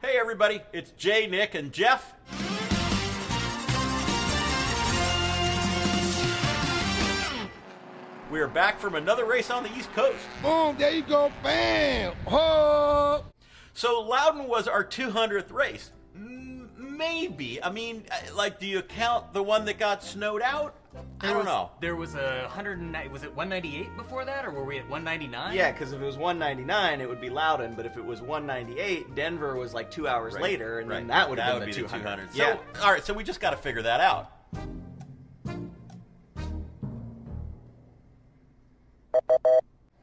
Hey everybody, it's Jay, Nick, and Jeff. We are back from another race on the East Coast. Boom, there you go, bam! Oh! So Loudon was our 200th race. Maybe. I mean, like, do you count the one that got snowed out? I don't know. There was a 109. Was it 198 before that, or were we at 199? Yeah, because if it was 199, it would be Loudon. But if it was 198, Denver was like 2 hours later, and then that would have been the 200. So, all right, so we just got to figure that out.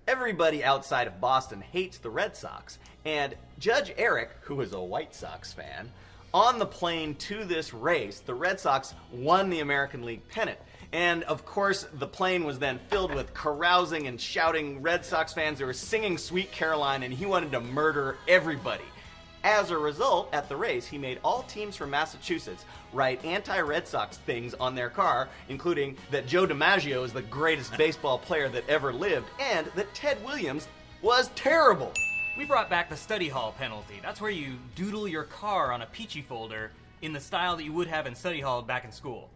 Everybody outside of Boston hates the Red Sox, and Judge Eric, who is a White Sox fan, on the plane to this race, the Red Sox won the American League pennant. And, of course, the plane was then filled with carousing and shouting Red Sox fans who were singing Sweet Caroline, and he wanted to murder everybody. As a result, at the race, he made all teams from Massachusetts write anti-Red Sox things on their car, including that Joe DiMaggio is the greatest baseball player that ever lived, and that Ted Williams was terrible. We brought back the study hall penalty. That's where you doodle your car on a peachy folder in the style that you would have in study hall back in school.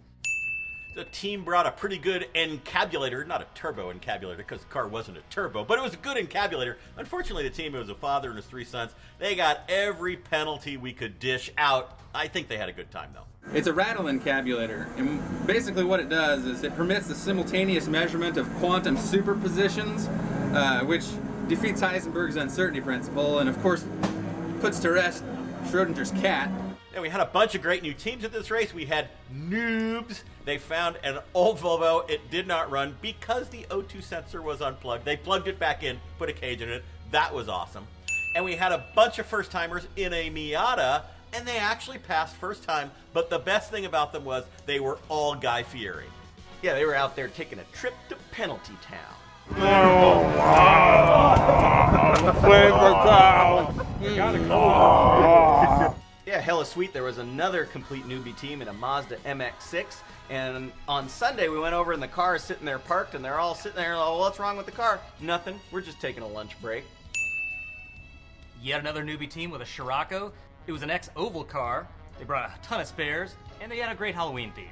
The team brought a pretty good encabulator, not a turbo encabulator because the car wasn't a turbo, but it was a good encabulator. Unfortunately, the team, it was a father and his 3 sons. They got every penalty we could dish out. I think they had a good time, though. It's a rattle encabulator, and basically what it does is it permits the simultaneous measurement of quantum superpositions, which defeats Heisenberg's uncertainty principle, and of course puts to rest Schrodinger's cat. And we had a bunch of great new teams at this race. We had Noobs. They found an old Volvo. It did not run because the O2 sensor was unplugged. They plugged it back in, put a cage in it. That was awesome. And we had a bunch of first-timers in a Miata, and they actually passed first time. But the best thing about them was they were all Guy Fieri. Yeah, they were out there taking a trip to Penalty Town. Yeah, hella sweet. There was another complete newbie team in a Mazda MX-6, and on Sunday we went over and the car is sitting there parked, and they're all sitting there, oh, what's wrong with the car? Nothing. We're just taking a lunch break. Yet another newbie team with a Scirocco. It was an ex-oval car. They brought a ton of spares, and they had a great Halloween theme.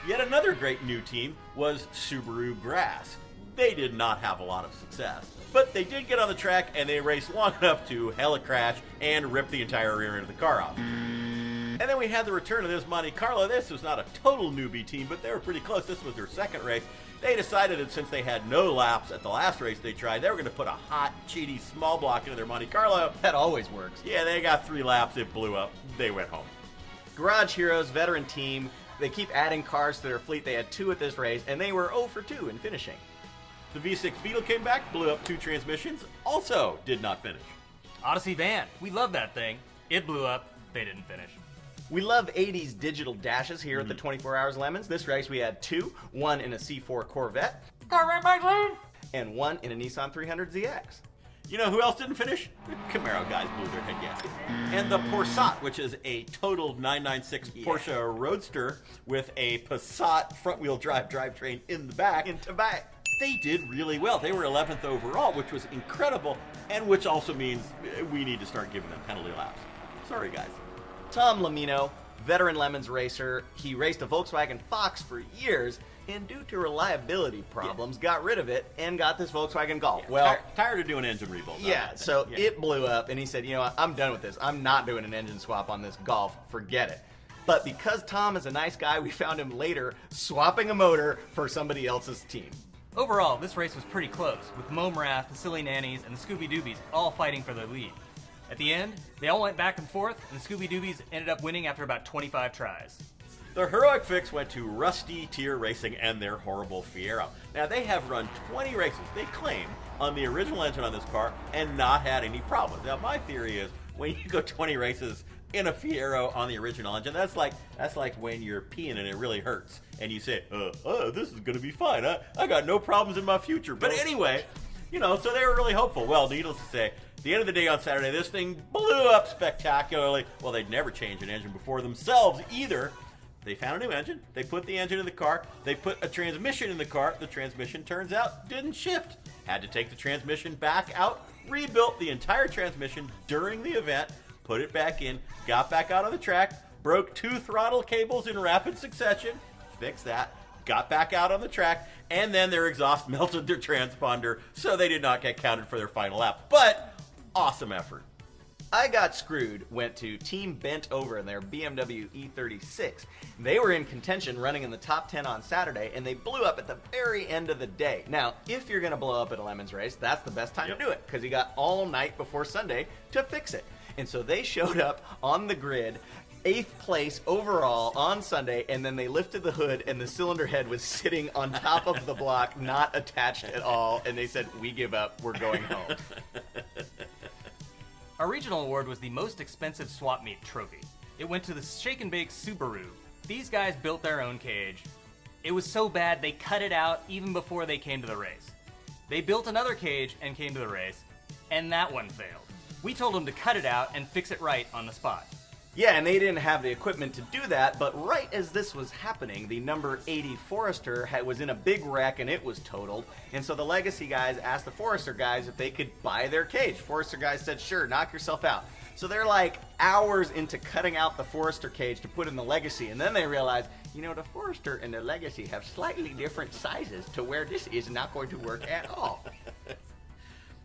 Yet another great new team was Subaru Grass. They did not have a lot of success, but they did get on the track and they raced long enough to hella crash and rip the entire rear end of the car off. And then we had the return of this Monte Carlo. This was not a total newbie team, but they were pretty close. This was their second race. They decided that since they had no laps at the last race they tried, they were going to put a hot, cheaty small block into their Monte Carlo. That always works. Yeah, they got 3 laps. It blew up. They went home. Garage Heroes, veteran team. They keep adding cars to their fleet. They had 2 at this race, and they were 0 for 2 in finishing. The V6 Beetle came back, blew up 2 transmissions, also did not finish. Odyssey van. We love that thing. It blew up. They didn't finish. We love 80s digital dashes here at the 24 Hours Lemons. This race we had 2, one in a C4 Corvette, and one in a Nissan 300ZX. You know who else didn't finish? The Camaro guys blew their head gasket. And the Passat, which is a totaled 996 Porsche Roadster with a Passat front-wheel drive drivetrain in the back. They did really well. They were 11th overall, which was incredible, and which also means we need to start giving them penalty laps. Sorry, guys. Tom Lamino, veteran Lemons racer. He raced a Volkswagen Fox for years, and due to reliability problems, got rid of it and got this Volkswagen Golf. Yeah, well, tired of doing engine rebuilds. It blew up, and he said, you know what, I'm done with this. I'm not doing an engine swap on this Golf. Forget it. But because Tom is a nice guy, we found him later swapping a motor for somebody else's team. Overall, this race was pretty close, with Momrath, the Silly Nannies, and the Scooby Doobies all fighting for the lead. At the end, they all went back and forth, and the Scooby Doobies ended up winning after about 25 tries. The heroic fix went to Rusty Tier Racing and their horrible Fiero. Now, they have run 20 races, they claim, on the original engine on this car and not had any problems. Now, my theory is when you go 20 races in a Fiero on the original engine, that's like when you're peeing and it really hurts, and you say, this is going to be fine. I got no problems in my future. But anyway, you know, so they were really hopeful. Well, needless to say, at the end of the day on Saturday, this thing blew up spectacularly. Well, they'd never changed an engine before themselves either. They found a new engine. They put the engine in the car. They put a transmission in the car. The transmission, turns out, didn't shift. Had to take the transmission back out, rebuilt the entire transmission during the event, put it back in, got back out on the track, broke 2 throttle cables in rapid succession, fixed that, got back out on the track, and then their exhaust melted their transponder, so they did not get counted for their final lap. But awesome effort. I Got Screwed went to Team Bent Over in their BMW E36. They were in contention running in the top 10 on Saturday, and they blew up at the very end of the day. Now, if you're going to blow up at a Lemons race, that's the best time to do it, because you got all night before Sunday to fix it. And so they showed up on the grid, 8th place overall on Sunday, and then they lifted the hood, and the cylinder head was sitting on top of the block, not attached at all, and they said, "We give up, we're going home." Our regional award was the most expensive swap meet trophy. It went to the Shake and Bake Subaru. These guys built their own cage. It was so bad they cut it out even before they came to the race. They built another cage and came to the race, and that one failed. We told them to cut it out and fix it right on the spot. Yeah, and they didn't have the equipment to do that, but right as this was happening, the number 80 Forester was in a big wreck and it was totaled. And so the Legacy guys asked the Forester guys if they could buy their cage. Forester guys said, "Sure, knock yourself out." So they're like hours into cutting out the Forester cage to put in the Legacy, and then they realize, the Forester and the Legacy have slightly different sizes to where this is not going to work at all.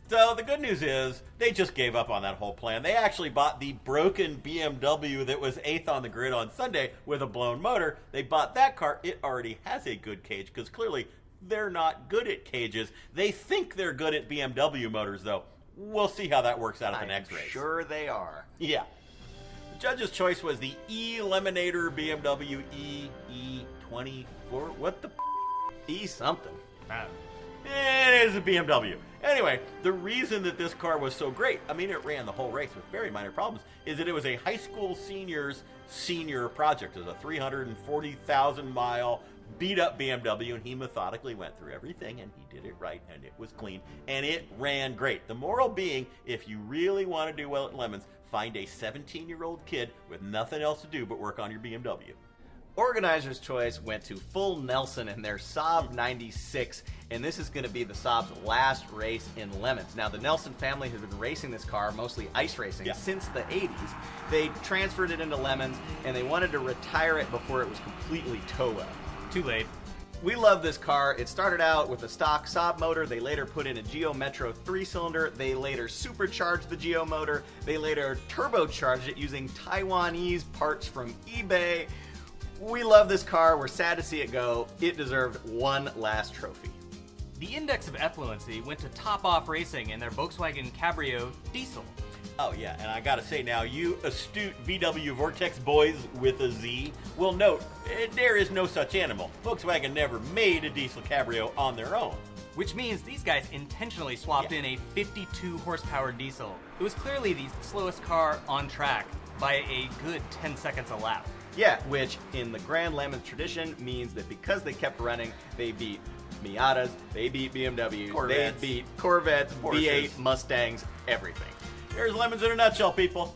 So the good news is they just gave up on that whole plan. They actually bought the broken BMW that was 8th on the grid on Sunday with a blown motor. They bought that car. It already has a good cage because clearly they're not good at cages. They think they're good at BMW motors, though. We'll see how that works out at the next race. Sure they are. Yeah. The judge's choice was the E-Leminator BMW E24. What the E something. It is a BMW. Anyway, the reason that this car was so great, it ran the whole race with very minor problems, is that it was a high school senior's senior project. It was a 340,000 mile beat up BMW, and he methodically went through everything, and he did it right, and it was clean, and it ran great. The moral being, if you really want to do well at Lemons, find a 17-year-old kid with nothing else to do but work on your BMW. Organizer's choice went to Full Nelson in their Saab 96, and this is going to be the Saab's last race in Lemons. Now, the Nelson family has been racing this car, mostly ice racing, since the 80s. They transferred it into Lemons, and they wanted to retire it before it was completely tow-up. Too late. We love this car. It started out with a stock Saab motor. They later put in a Geo Metro 3-cylinder. They later supercharged the Geo motor. They later turbocharged it using Taiwanese parts from eBay. We love this car. We're sad to see it go. It deserved one last trophy. The index of effluency went to Top Off Racing in their Volkswagen Cabrio diesel. Oh yeah, and I gotta say now, you astute VW Vortex boys with a Z will note, there is no such animal. Volkswagen never made a diesel Cabrio on their own. Which means these guys intentionally swapped in a 52 horsepower diesel. It was clearly the slowest car on track by a good 10 seconds a lap. Yeah, which in the Grand Lemons tradition means that because they kept running, they beat Miatas, they beat BMWs, Corvettes. they beat Corvettes, Porsches. V8, Mustangs, everything. Here's Lemons in a nutshell, people.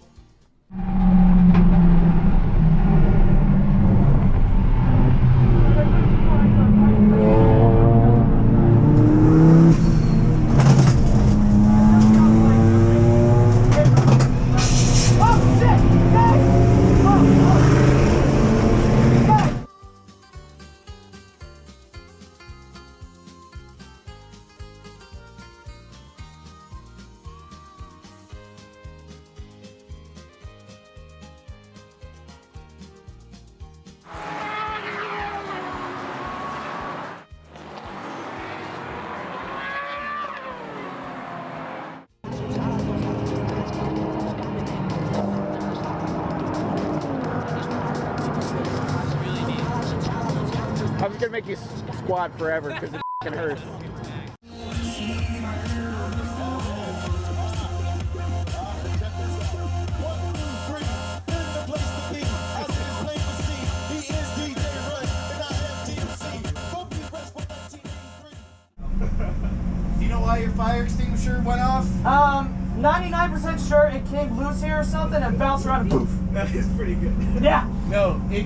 I'm just gonna make you squat forever because it f***ing hurts. Do you know why your fire extinguisher went off? 99% sure it came loose here or something and bounced around and poof. That is pretty good. Yeah. No, it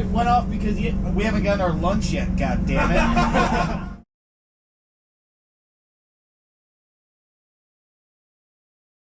went off because we haven't gotten our lunch yet, god damn it.